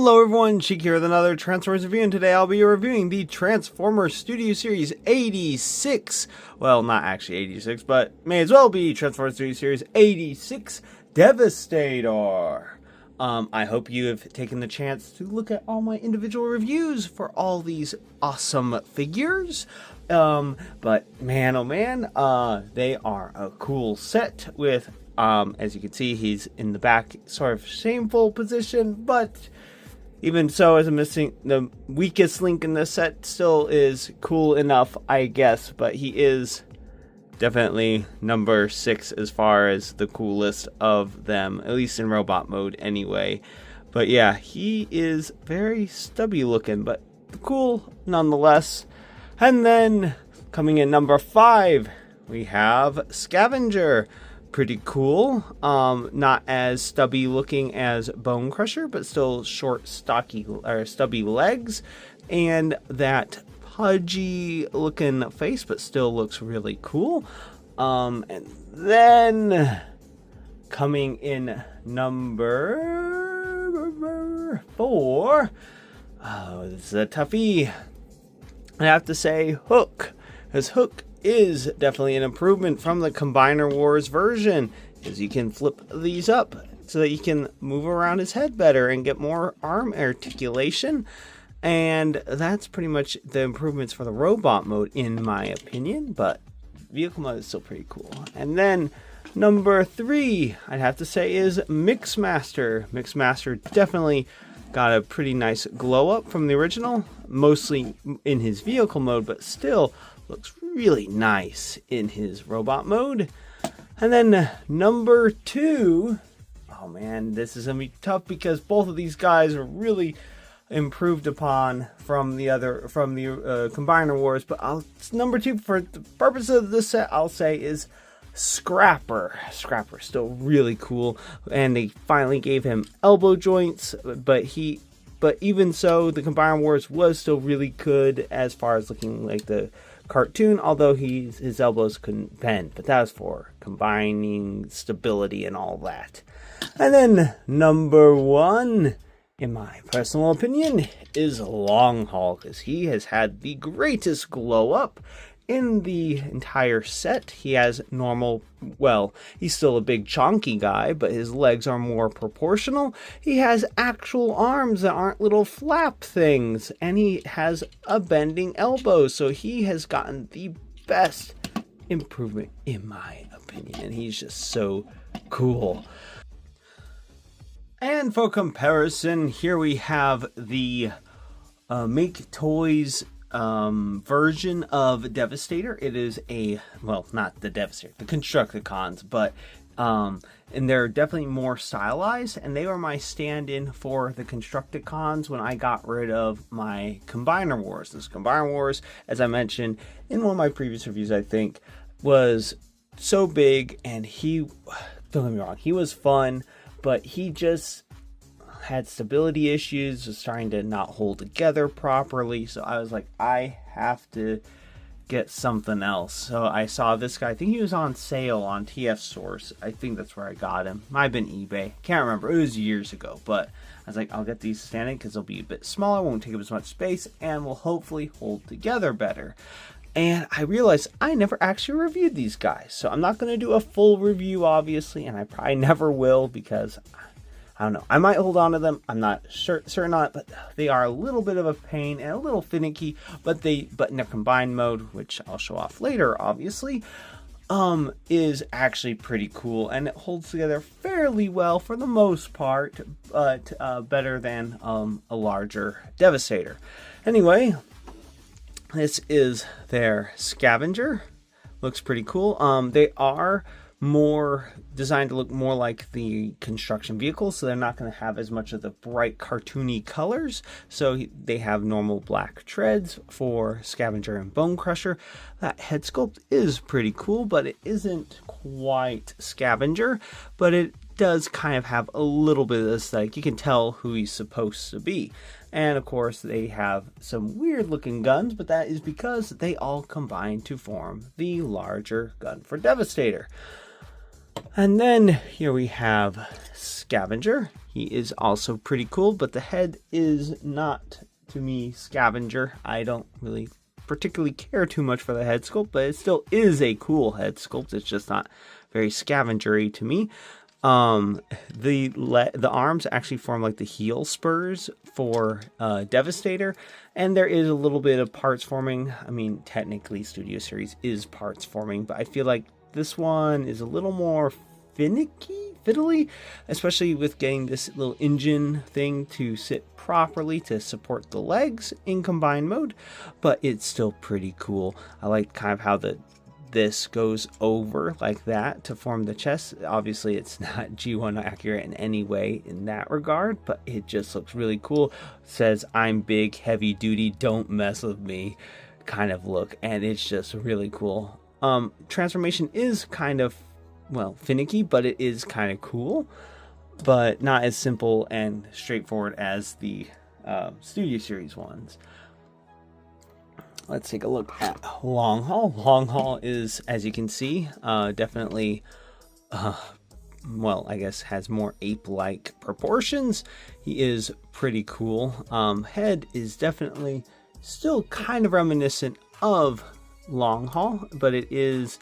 Hello everyone, Cheek here with another Transformers review, and today I'll be reviewing the Transformers Studio Series 86. Well, not actually 86, but may as well be Transformers Studio Series 86 Devastator. I hope you have taken the chance to look at all my individual reviews for all these awesome figures. But man, oh man, they are a cool set with, as you can see, he's in the back, sort of shameful position, but even so, as the weakest link in the set still is cool enough, I guess, but he is definitely number 6 as far as the coolest of them, at least in robot mode anyway. But yeah, he is very stubby looking, but cool nonetheless. And then coming in number 5, we have Scavenger. Pretty cool. Not as stubby looking as Bone Crusher, but still short, stocky, or stubby legs, and that pudgy looking face, but still looks really cool. And then coming in number 4, this is a toughie. I have to say Hook, because Hook is definitely an improvement from the Combiner Wars version, as you can flip these up so that you can move around his head better and get more arm articulation. And that's pretty much the improvements for the robot mode, in my opinion, but vehicle mode is still pretty cool. And then number 3, I'd have to say, is Mixmaster. Mixmaster definitely got a pretty nice glow up from the original, mostly in his vehicle mode, but still looks really nice in his robot mode. And then number 2, oh man, this is gonna be tough because both of these guys are really improved upon from the Combiner Wars, but number 2, for the purpose of this set, I'll say is Scrapper. Scrapper still really cool, and they finally gave him elbow joints, but even so, the Combiner Wars was still really good as far as looking like the cartoon, although his elbows couldn't bend, but that was for combining stability and all that. And then number 1, in my personal opinion, is Long Haul, because he has had the greatest glow up in the entire set. He has normal, well, he's still a big chonky guy, but his legs are more proportional. He has actual arms that aren't little flap things, and he has a bending elbow, so he has gotten the best improvement in my opinion, and he's just so cool. And for comparison, here we have the Make Toys version of Devastator. It is not the Devastator, the Constructicons, but and they're definitely more stylized, and they were my stand-in for the Constructicons when I got rid of my Combiner Wars. This Combiner Wars, as I mentioned in one of my previous reviews, I think, was so big, and don't get me wrong, he was fun, but he just had stability issues, was starting to not hold together properly. So I was like, I have to get something else. So I saw this guy, I think he was on sale on TF Source. I think that's where I got him. Might have been eBay, can't remember, it was years ago, but I was like, I'll get these standing because they'll be a bit smaller, won't take up as much space, and will hopefully hold together better. And I realized I never actually reviewed these guys, so I'm not going to do a full review, obviously, and I probably never will, because I don't know, I might hold on to them, I'm not certain on it, but they are a little bit of a pain and a little finicky, but in their combined mode, which I'll show off later, obviously, is actually pretty cool, and it holds together fairly well for the most part, but better than a larger Devastator. Anyway, this is their Scavenger. Looks pretty cool. They are more designed to look more like the construction vehicles, so they're not going to have as much of the bright cartoony colors. So they have normal black treads for Scavenger and Bone Crusher. That head sculpt is pretty cool, but it isn't quite Scavenger, but it does kind of have a little bit of aesthetic. You can tell who he's supposed to be. And of course they have some weird looking guns, but that is because they all combine to form the larger gun for Devastator. And then here we have Scavenger. He is also pretty cool, but the head is not, to me, scavenger. I don't really particularly care too much for the head sculpt, but it still is a cool head sculpt. It's just not very scavengery to me. The arms actually form like the heel spurs for Devastator, and there is a little bit of parts forming. I mean, technically Studio Series is parts forming, but I feel like this one is a little more fiddly, especially with getting this little engine thing to sit properly to support the legs in combined mode, but it's still pretty cool. I like kind of how this goes over like that to form the chest. Obviously it's not G1 accurate in any way in that regard, but it just looks really cool. It says I'm big, heavy duty, don't mess with me kind of look, and it's just really cool. Transformation is kind of, well, finicky, but it is kind of cool, but not as simple and straightforward as the Studio Series ones. Let's take a look at Long Haul. Long Haul is, as you can see, definitely, well, I guess has more ape-like proportions. He is pretty cool. Head is definitely still kind of reminiscent of Long Haul, but it is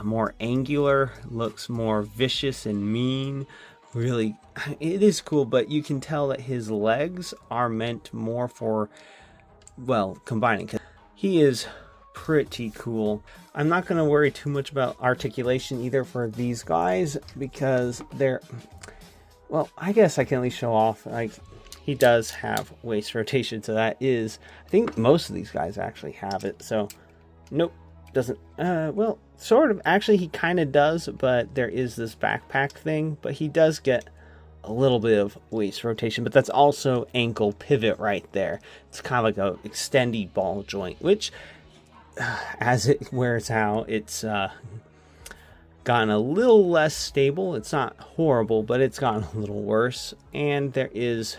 more angular, looks more vicious and mean. Really, it is cool, but you can tell that his legs are meant more for, well, combining. He is pretty cool. I'm not going to worry too much about articulation either for these guys because they're, well, I guess I can at least show off, like, he does have waist rotation, so that is, I think most of these guys actually have it, so, nope, doesn't, well, sort of, actually he kind of does, but there is this backpack thing, but he does get a little bit of waist rotation, but that's also ankle pivot right there. It's kind of like a extended ball joint, which as it wears out, it's gotten a little less stable. It's not horrible, but it's gotten a little worse, and there is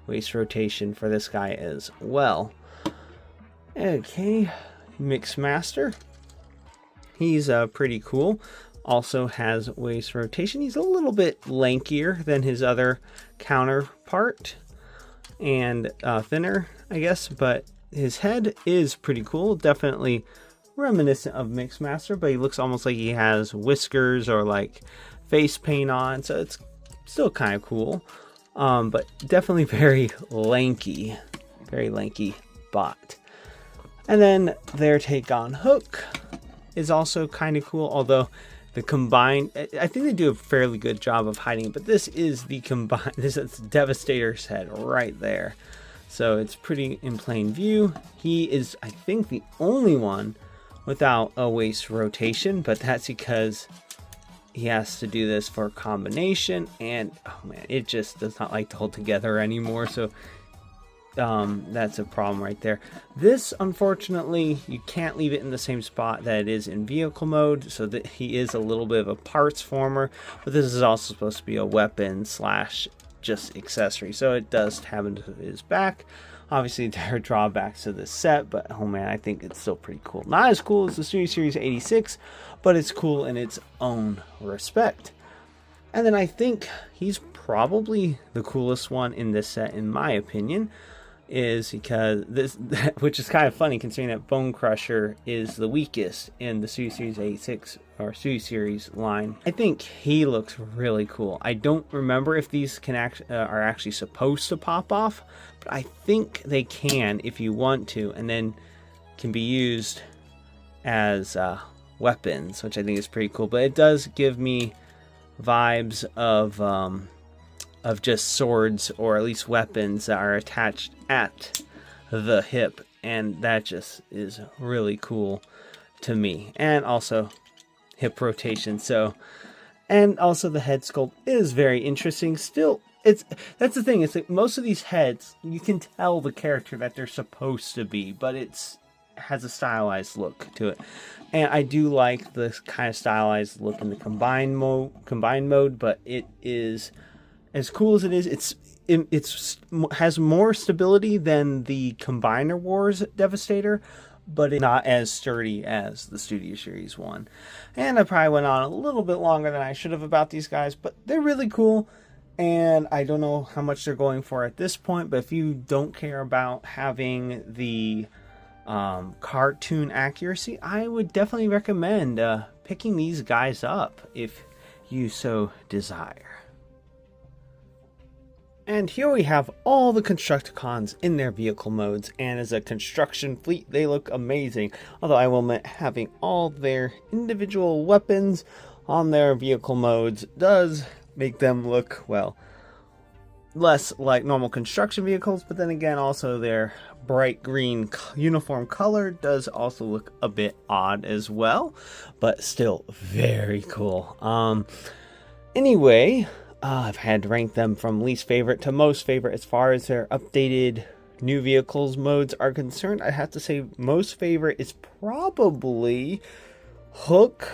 waist rotation for this guy as well. Okay, Mixmaster. He's pretty cool. Also has waist rotation. He's a little bit lankier than his other counterpart and thinner, I guess, but his head is pretty cool. Definitely reminiscent of Mixmaster, but he looks almost like he has whiskers or like face paint on, so it's still kind of cool. But definitely very lanky bot. And then their take on Hook is also kind of cool, although the combined, I think they do a fairly good job of hiding it, but this is the combined, this is Devastator's head right there. So it's pretty in plain view. He is, I think, the only one without a waist rotation, but that's because he has to do this for combination, and oh man, it just does not like to hold together anymore, so that's a problem right there. This, unfortunately, you can't leave it in the same spot that it is in vehicle mode, so that he is a little bit of a parts former, but this is also supposed to be a weapon slash just accessory, so it does have into his back. Obviously there are drawbacks to this set, but oh man, I think it's still pretty cool. Not as cool as the Studio Series 86, but it's cool in its own respect. And then I think he's probably the coolest one in this set, in my opinion, is because this, which is kind of funny considering that Bone Crusher is the weakest in the Studio Series 86 or Studio Series line. I think he looks really cool. I don't remember if these can are actually supposed to pop off, but I think they can if you want to, and then can be used as weapons, which I think is pretty cool. But it does give me vibes of just swords, or at least weapons that are attached at the hip, and that just is really cool to me. And also hip rotation, so, and also the head sculpt is very interesting. Still, that's the thing, it's like most of these heads, you can tell the character that they're supposed to be, but it's has a stylized look to it, and I do like this kind of stylized look in the combined mode, but it is, as cool as it is, it's has more stability than the Combiner Wars Devastator, but it's not as sturdy as the Studio Series one. And I probably went on a little bit longer than I should have about these guys, but they're really cool. And I don't know how much they're going for at this point, but if you don't care about having the cartoon accuracy, I would definitely recommend picking these guys up if you so desire. And here we have all the Constructicons in their vehicle modes, and as a construction fleet, they look amazing. Although I will admit, having all their individual weapons on their vehicle modes does make them look, well, less like normal construction vehicles, but then again, also their bright green uniform color does also look a bit odd as well, but still very cool. Anyway, I've had to rank them from least favorite to most favorite as far as their updated new vehicles modes are concerned. I have to say most favorite is probably Hook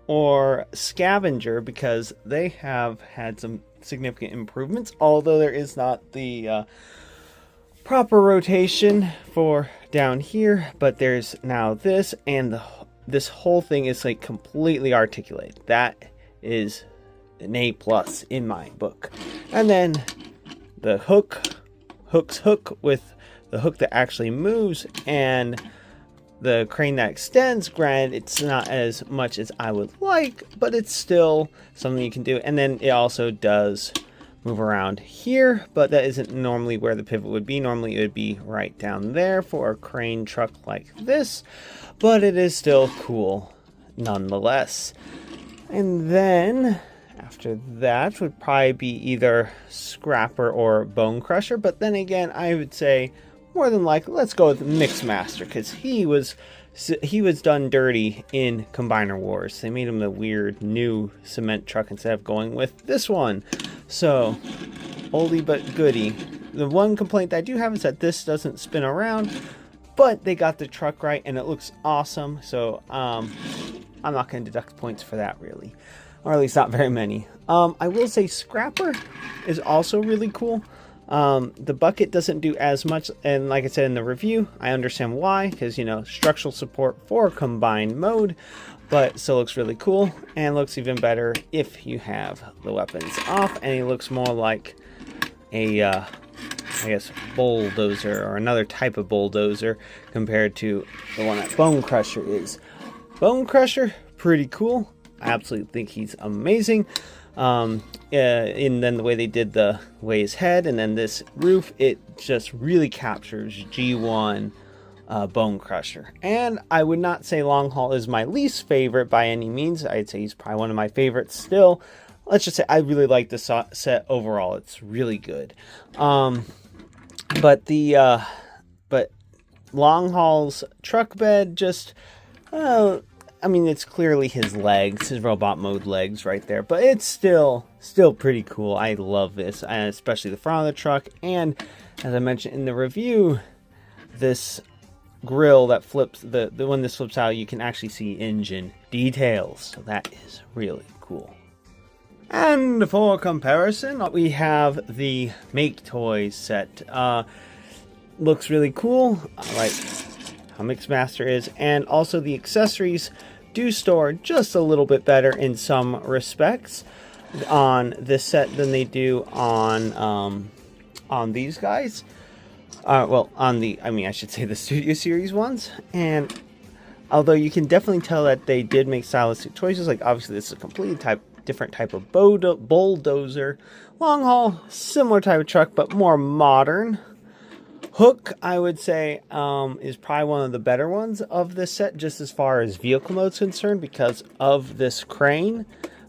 or Scavenger, because they have had some significant improvements, although there is not the proper rotation for down here, but there's now this, and this whole thing is like completely articulated. That is an A+ in my book. And then the Hook's hook with the hook that actually moves, and the crane that extends. Granted, it's not as much as I would like, but it's still something you can do. And then it also does move around here, but that isn't normally where the pivot would be. Normally it would be right down there for a crane truck like this, but it is still cool nonetheless. And then after that would probably be either Scrapper or Bone Crusher, but then again, I would say more than likely, let's go with Mixmaster, because he was done dirty in Combiner Wars. They made him the weird new cement truck instead of going with this one. So, oldie but goodie. The one complaint that I do have is that this doesn't spin around, but they got the truck right and it looks awesome. So, I'm not going to deduct points for that really, or at least not very many. I will say Scrapper is also really cool. The bucket doesn't do as much, and like I said in the review, I understand why, because, you know, structural support for combined mode, but still looks really cool, and looks even better if you have the weapons off, and he looks more like a, I guess, bulldozer, or another type of bulldozer, compared to the one that Bone Crusher is. Bone Crusher, pretty cool. I absolutely think he's amazing. And then the way they did the way his head and then this roof, it just really captures G1 Bone Crusher. And I would not say Long Haul is my least favorite by any means. I'd say he's probably one of my favorites still. Let's just say I really like the set overall. It's really good. But Long Haul's truck bed just, I mean, it's clearly his legs, his robot mode legs right there, but it's still pretty cool. I love this, and especially the front of the truck, and as I mentioned in the review, this grill that flips, the when this flips out, you can actually see engine details, so that is really cool. And for comparison, we have the Make Toys set. Looks really cool. I like how Mixmaster is, and also the accessories do store just a little bit better in some respects on this set than they do on these guys. Well, on the, I mean, I should say the Studio Series ones. And although you can definitely tell that they did make stylistic choices, like obviously this is a completely different type of bulldozer. Long Haul, similar type of truck, but more modern. Hook, I would say, is probably one of the better ones of this set, just as far as vehicle mode's concerned, because of this crane.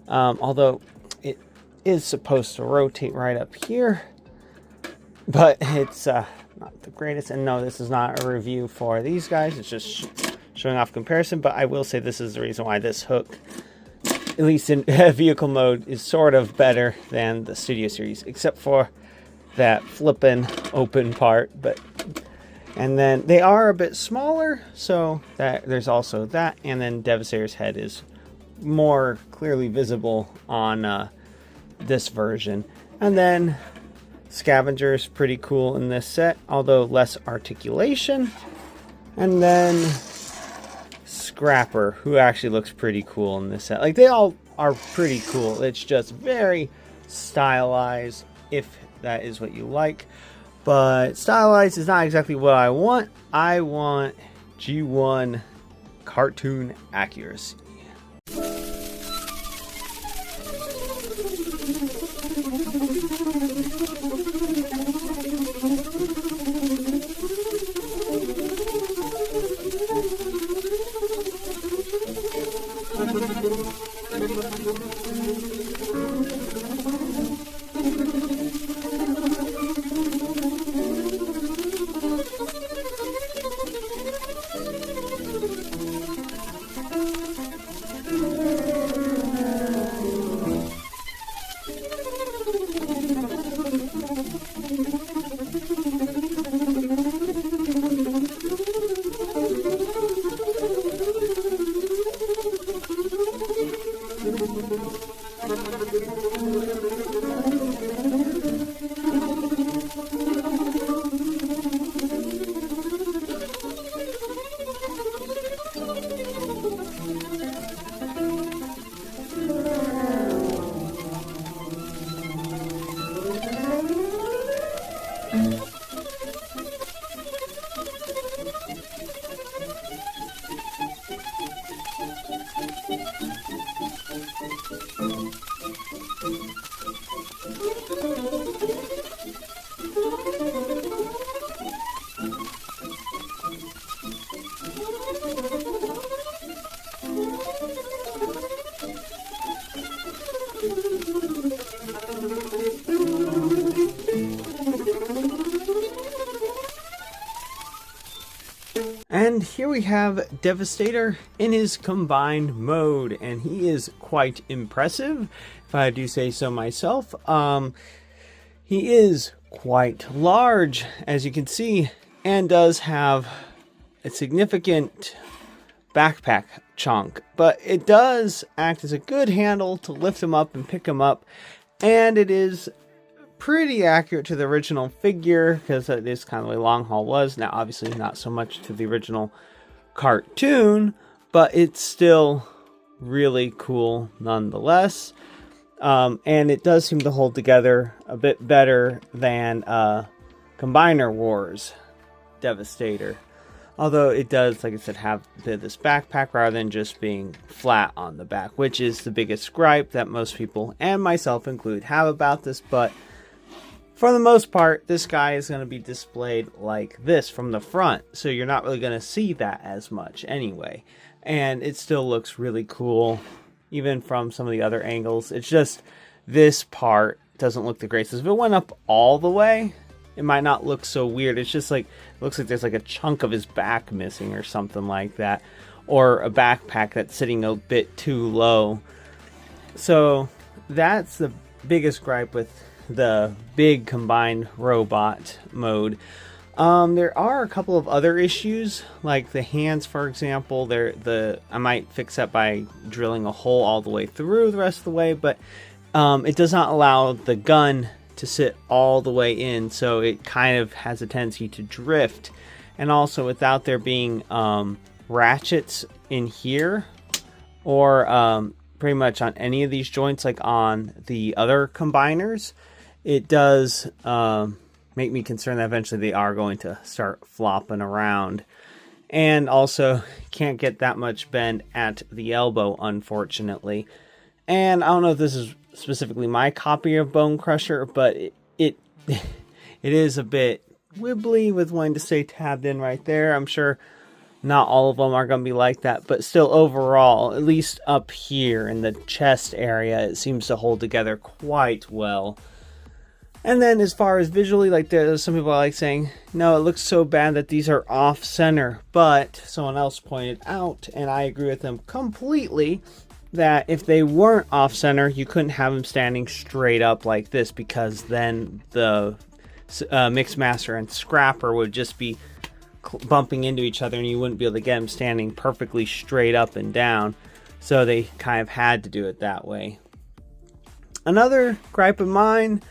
Although it is supposed to rotate right up here, but it's not the greatest. And no, this is not a review for these guys. It's just showing off comparison. But I will say this is the reason why this Hook, at least in vehicle mode, is sort of better than the Studio Series, except for that flippin' open part. And then they are a bit smaller, so that there's also that. And then Devastator's head is more clearly visible on this version. And then Scavenger is pretty cool in this set, although less articulation. And then Scrapper, who actually looks pretty cool in this set. Like, they all are pretty cool. It's just very stylized, if that is what you like. But stylized is not exactly what I want. I want G1 cartoon accuracy. And here we have Devastator in his combined mode, and he is quite impressive, if I do say so myself. He is quite large, as you can see, and does have a significant backpack chunk, but it does act as a good handle to lift him up and pick him up, and it is pretty accurate to the original figure, because it is kind of the way Long Haul was. Now obviously not so much to the original cartoon, but it's still really cool nonetheless. And it does seem to hold together a bit better than Combiner Wars Devastator. Although it does, like I said, have this backpack rather than just being flat on the back, which is the biggest gripe that most people, and myself included, have about this. But for the most part, this guy is going to be displayed like this from the front, so you're not really going to see that as much anyway. And it still looks really cool, even from some of the other angles. It's just this part doesn't look the greatest. If it went up all the way, it might not look so weird. It's just like, it looks like there's like a chunk of his back missing or something like that, or a backpack that's sitting a bit too low. So that's the biggest gripe with the big combined robot mode. There are a couple of other issues, like the hands, for example. I might fix that by drilling a hole all the way through the rest of the way, but it does not allow the gun to sit all the way in, so it kind of has a tendency to drift. And also, without there being ratchets in here, or pretty much on any of these joints, like on the other combiners, it does make me concerned that eventually they are going to start flopping around. And also, can't get that much bend at the elbow, unfortunately. And I don't know if this is specifically my copy of Bone Crusher, but it is a bit wibbly with wanting to stay tabbed in right there. I'm sure not all of them are going to be like that, but still overall, at least up here in the chest area, it seems to hold together quite well. And then as far as visually, like there's some people are like saying, no, it looks so bad that these are off center, but someone else pointed out, and I agree with them completely, that if they weren't off center, you couldn't have them standing straight up like this, because then the Mixmaster and Scrapper would just be bumping into each other and you wouldn't be able to get them standing perfectly straight up and down. So they kind of had to do it that way. Another gripe of mine,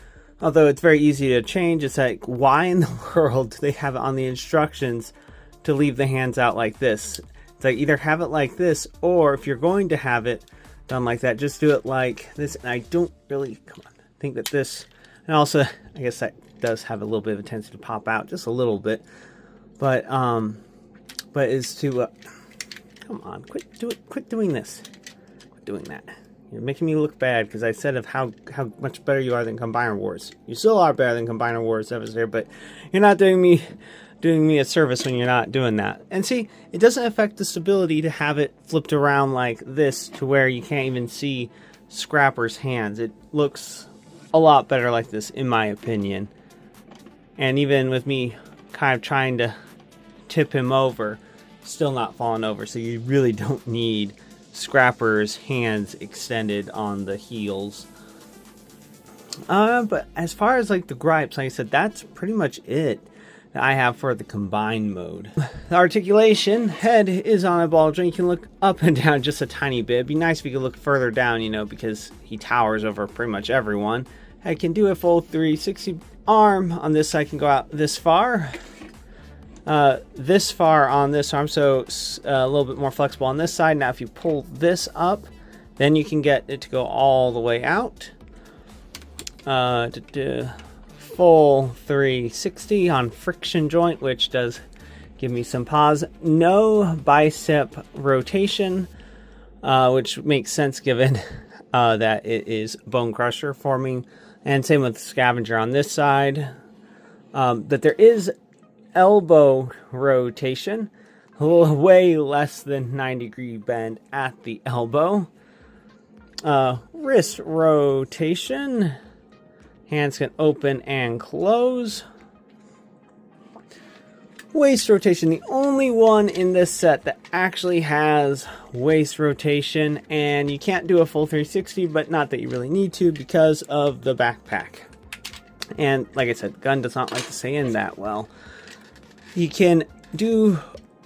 although it's very easy to change, it's like, why in the world do they have it on the instructions to leave the hands out like this? It's like, either have it like this, or if you're going to have it done like that, just do it like this. And I don't really, come on, think that this, and also I guess that does have a little bit of a tendency to pop out just a little bit, but is to come on, quit doing this, quit doing that. You're making me look bad because I said of how much better you are than Combiner Wars. You still are better than Combiner Wars, Devastator, but you're not doing me a service when you're not doing that. And see, it doesn't affect the stability to have it flipped around like this to where you can't even see Scrapper's hands. It looks a lot better like this, in my opinion. And even with me kind of trying to tip him over, still not falling over. So you really don't need Scrapper's hands extended on the heels. But as far as like the gripes, like I said, that's pretty much it that I have for the combined mode. The articulation, head is on a ball joint. You can look up and down just a tiny bit. It'd be nice if you could look further down, you know, because he towers over pretty much everyone. I can do a full 360 arm. On this side can go out this far on this arm, so a little bit more flexible on this side. Now if you pull this up, then you can get it to go all the way out. Full 360 on friction joint, which does give me some pause. No bicep rotation, which makes sense given that it is Bone Crusher forming, and same with Scavenger on this side. That there is elbow rotation, way less than 90-degree bend at the elbow. Wrist rotation, hands can open and close. Waist rotation, the only one in this set that actually has waist rotation, and you can't do a full 360, but not that you really need to because of the backpack. And like I said, gun does not like to stay in that well. You can do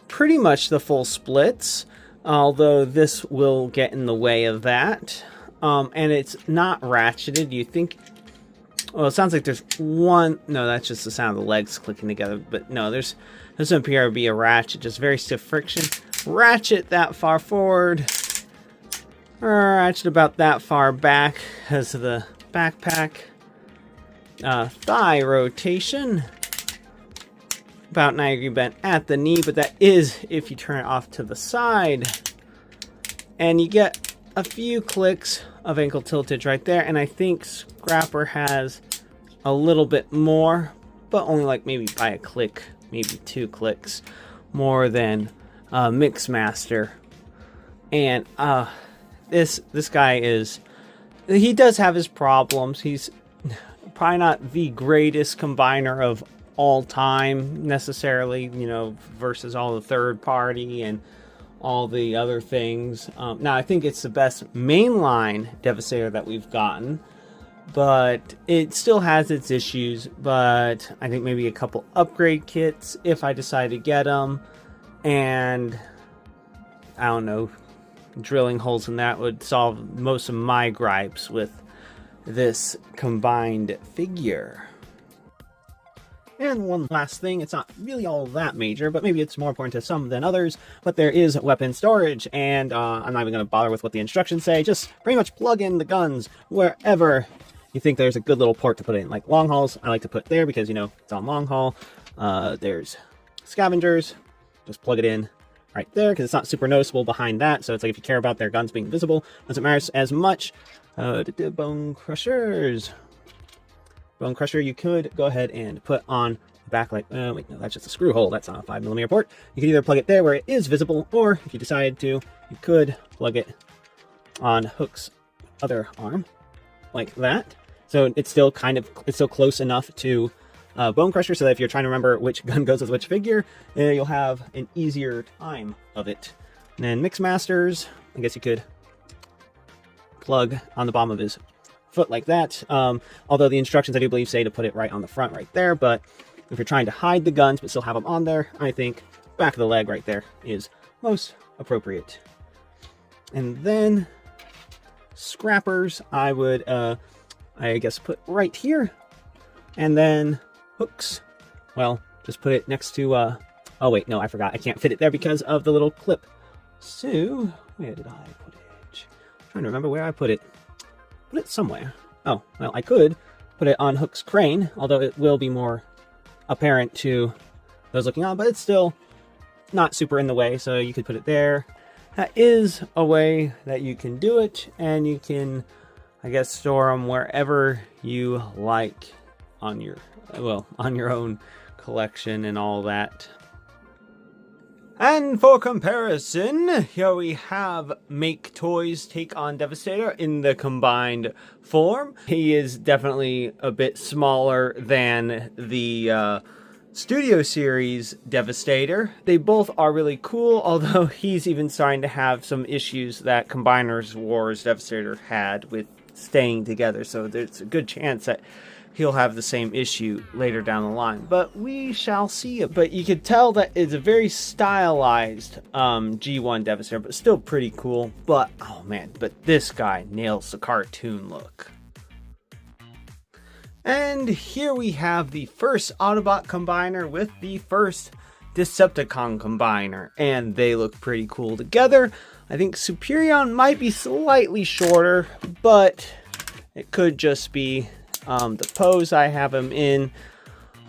pretty much the full splits, although this will get in the way of that. And it's not ratcheted. You think, well, it sounds like there's one, no, that's just the sound of the legs clicking together, but no, there's doesn't appear to be a ratchet, just very stiff friction. Ratchet that far forward, ratchet about that far back because of the backpack. Thigh rotation, about 90-degree bent at the knee, but that is if you turn it off to the side. And you get a few clicks of ankle tiltage right there, and I think Scrapper has a little bit more, but only like maybe by a click, maybe 2 clicks more than Mixmaster. And this guy is, he does have his problems. He's probably not the greatest combiner of all time necessarily, you know, versus all the third party and all the other things. Now I think it's the best mainline Devastator that we've gotten, but it still has its issues. But I think maybe a couple upgrade kits if I decide to get them, and I don't know, drilling holes in that would solve most of my gripes with this combined figure. And one last thing, it's not really all that major, but maybe it's more important to some than others, but there is weapon storage, and I'm not even going to bother with what the instructions say. Just pretty much plug in the guns wherever you think there's a good little port to put it in. Like long hauls, I like to put there because, you know, it's on long haul. There's scavengers, just plug it in right there because it's not super noticeable behind that. So it's like if you care about their guns being visible, doesn't matter as much. Bone crushers. Bone crusher, you could go ahead and put on the back, like, wait, no, that's just a screw hole. That's not a 5mm port. You can either plug it there where it is visible, or if you decided to, you could plug it on Hook's other arm, like that. So it's still it's still close enough to Bone Crusher, so that if you're trying to remember which gun goes with which figure, you'll have an easier time of it. And then Mixmasters, I guess you could plug on the bottom of his foot like that, although the instructions I do believe say to put it right on the front right there. But if you're trying to hide the guns but still have them on there, I think back of the leg right there is most appropriate. And then Scrappers I would I guess put right here, and then Hooks, well, just put it next to oh wait, no, I forgot, I can't fit it there because of the little clip. So where did I put it? I'm trying to remember where I put it. Put it somewhere. Oh, well, I could put it on Hook's crane, although it will be more apparent to those looking on, but it's still not super in the way, so you could put it there. That is a way that you can do it, and you can, I guess, store them wherever you like on your, well, on your own collection and all that. And for comparison, here we have Make Toys take on Devastator in the combined form. He is definitely a bit smaller than the Studio Series Devastator. They both are really cool, although he's even starting to have some issues that Combiners Wars Devastator had with staying together. So there's a good chance that he'll have the same issue later down the line, but we shall see. But you could tell that it's a very stylized G1 Devastator, but still pretty cool. But oh man, but this guy nails the cartoon look. And here we have the first Autobot combiner with the first Decepticon combiner, and they look pretty cool together. I think Superion might be slightly shorter, but it could just be the pose I have him in,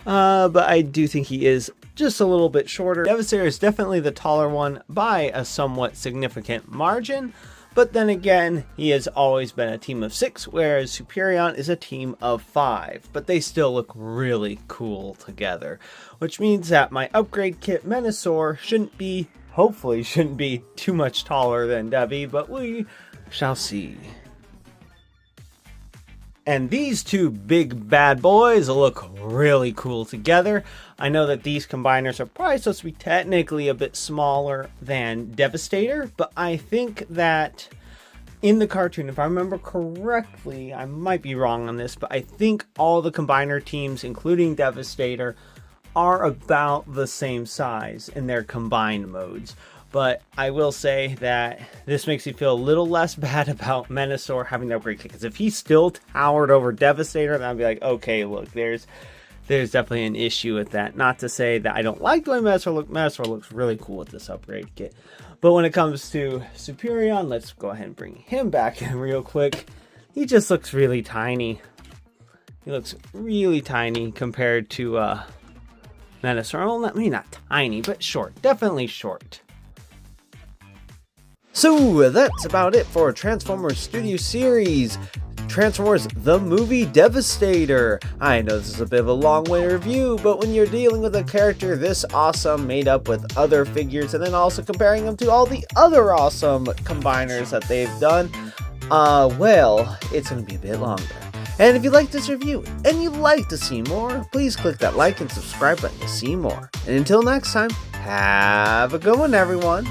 but I do think he is just a little bit shorter. Devastator is definitely the taller one by a somewhat significant margin, but then again, he has always been a team of 6, whereas Superion is a team of 5, but they still look really cool together, which means that my upgrade kit Menasor hopefully shouldn't be too much taller than Debbie, but we shall see. And these two big bad boys look really cool together. I know that these combiners are probably supposed to be technically a bit smaller than Devastator, but I think that in the cartoon, if I remember correctly, I might be wrong on this, but I think all the combiner teams, including Devastator, are about the same size in their combined modes. But I will say that this makes me feel a little less bad about Menasor having the upgrade kit, because if he still towered over Devastator, then I'd be like, okay, look, there's definitely an issue with that. Not to say that I don't like the way Menasor looks really cool with this upgrade kit. But when it comes to Superion, let's go ahead and bring him back in real quick. He just looks really tiny. He looks really tiny compared to Menasor. Well, maybe not tiny, but short. Definitely short. So that's about it for Transformers Studio Series Transformers the Movie Devastator. I know this is a bit of a long-winded review, but when you're dealing with a character this awesome made up with other figures and then also comparing them to all the other awesome combiners that they've done, well, it's going to be a bit longer. And if you like this review and you'd like to see more, please click that like and subscribe button to see more. And until next time, have a good one, everyone.